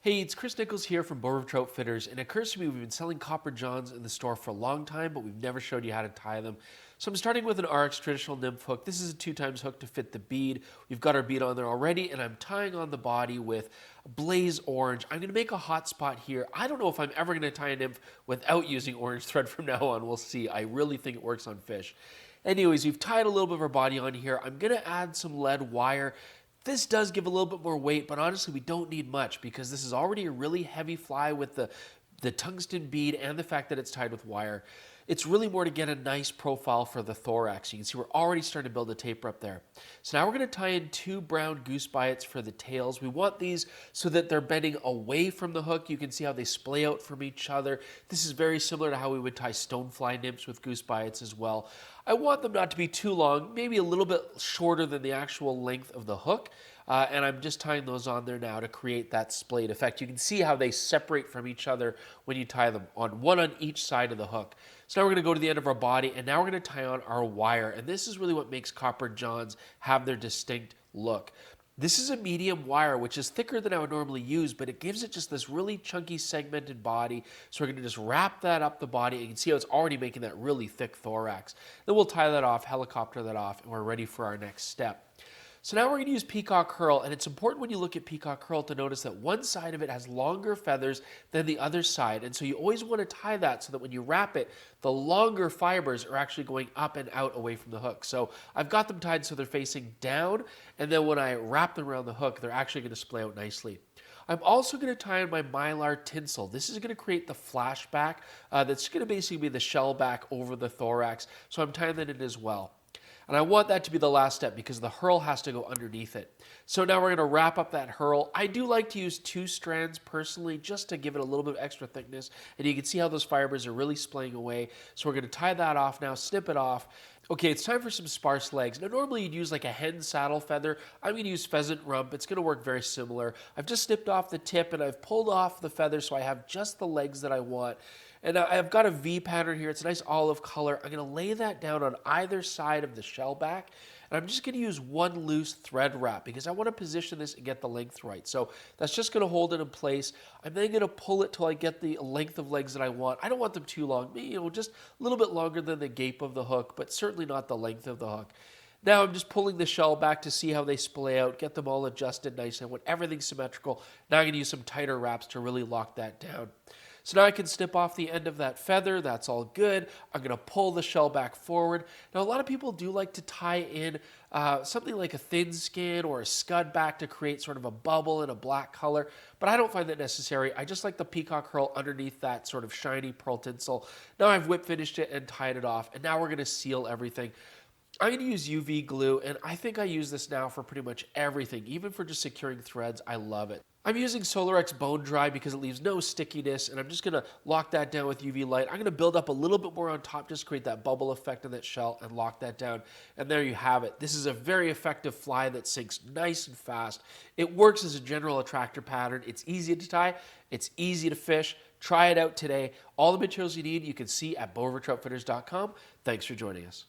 Hey, it's Chris Niccolls here from Bow River Trout Fitters, and it occurs to me we've been selling copper johns in the store for a long time, but we've never showed you how to tie them. So I'm starting with an RX traditional nymph hook. This is a 2x hook to fit the bead. We've got our bead on there already, and I'm tying on the body with blaze orange. I'm going to make a hot spot here. I don't know if I'm ever going to tie a nymph without using orange thread from now on. We'll see. I really think it works on fish. Anyways, we've tied a little bit of our body on here. I'm going to add some lead wire. This does give a little bit more weight, but honestly, we don't need much because this is already a really heavy fly with the tungsten bead and the fact that it's tied with wire. It's really more to get a nice profile for the thorax. You can see we're already starting to build a taper up there. So now we're going to tie in 2 brown goose biots for the tails. We want these so that they're bending away from the hook. You can see how they splay out from each other. This is very similar to how we would tie stonefly nymphs with goose biots as well. I want them not to be too long, maybe a little bit shorter than the actual length of the hook. And I'm just tying those on there now to create that splayed effect. You can see how they separate from each other when you tie them one on each side of the hook. So now we're going to go to the end of our body, and now we're going to tie on our wire. And this is really what makes copper johns have their distinct look. This is a medium wire, which is thicker than I would normally use, but it gives it just this really chunky segmented body. So we're going to just wrap that up the body. You can see how it's already making that really thick thorax. Then we'll tie that off, helicopter that off, and we're ready for our next step. So now we're going to use peacock herl, and it's important when you look at peacock herl to notice that one side of it has longer feathers than the other side, and so you always want to tie that so that when you wrap it, the longer fibers are actually going up and out away from the hook. So I've got them tied so they're facing down, and then when I wrap them around the hook, they're actually going to splay out nicely. I'm also going to tie in my mylar tinsel. This is going to create the flashback that's going to basically be the shell back over the thorax, so I'm tying that in as well. And I want that to be the last step because the herl has to go underneath it. So now we're going to wrap up that herl. I do like to use 2 strands personally just to give it a little bit of extra thickness. And you can see how those fibers are really splaying away. So we're going to tie that off now, snip it off. Okay, it's time for some sparse legs. Now normally you'd use like a hen saddle feather. I'm going to use pheasant rump. It's going to work very similar. I've just snipped off the tip and I've pulled off the feather so I have just the legs that I want. And I've got a V pattern here. It's a nice olive color. I'm going to lay that down on either side of the shell back. And I'm just going to use 1 loose thread wrap because I want to position this and get the length right. So that's just going to hold it in place. I'm then going to pull it till I get the length of legs that I want. I don't want them too long, just a little bit longer than the gape of the hook, but certainly not the length of the hook. Now I'm just pulling the shell back to see how they splay out, get them all adjusted nice. I want everything symmetrical. Now I'm going to use some tighter wraps to really lock that down. So now I can snip off the end of that feather. That's all good. I'm going to pull the shell back forward. Now, a lot of people do like to tie in something like a thin skin or a scud back to create sort of a bubble in a black color, but I don't find that necessary. I just like the peacock herl underneath that sort of shiny pearl tinsel. Now I've whip finished it and tied it off, and now we're going to seal everything. I'm going to use UV glue, and I think I use this now for pretty much everything, even for just securing threads. I love it. I'm using Solarex Bone Dry because it leaves no stickiness, and I'm just going to lock that down with UV light. I'm going to build up a little bit more on top, just create that bubble effect on that shell and lock that down. And there you have it. This is a very effective fly that sinks nice and fast. It works as a general attractor pattern. It's easy to tie. It's easy to fish. Try it out today. All the materials you need you can see at bowrivertroutfitters.com. Thanks for joining us.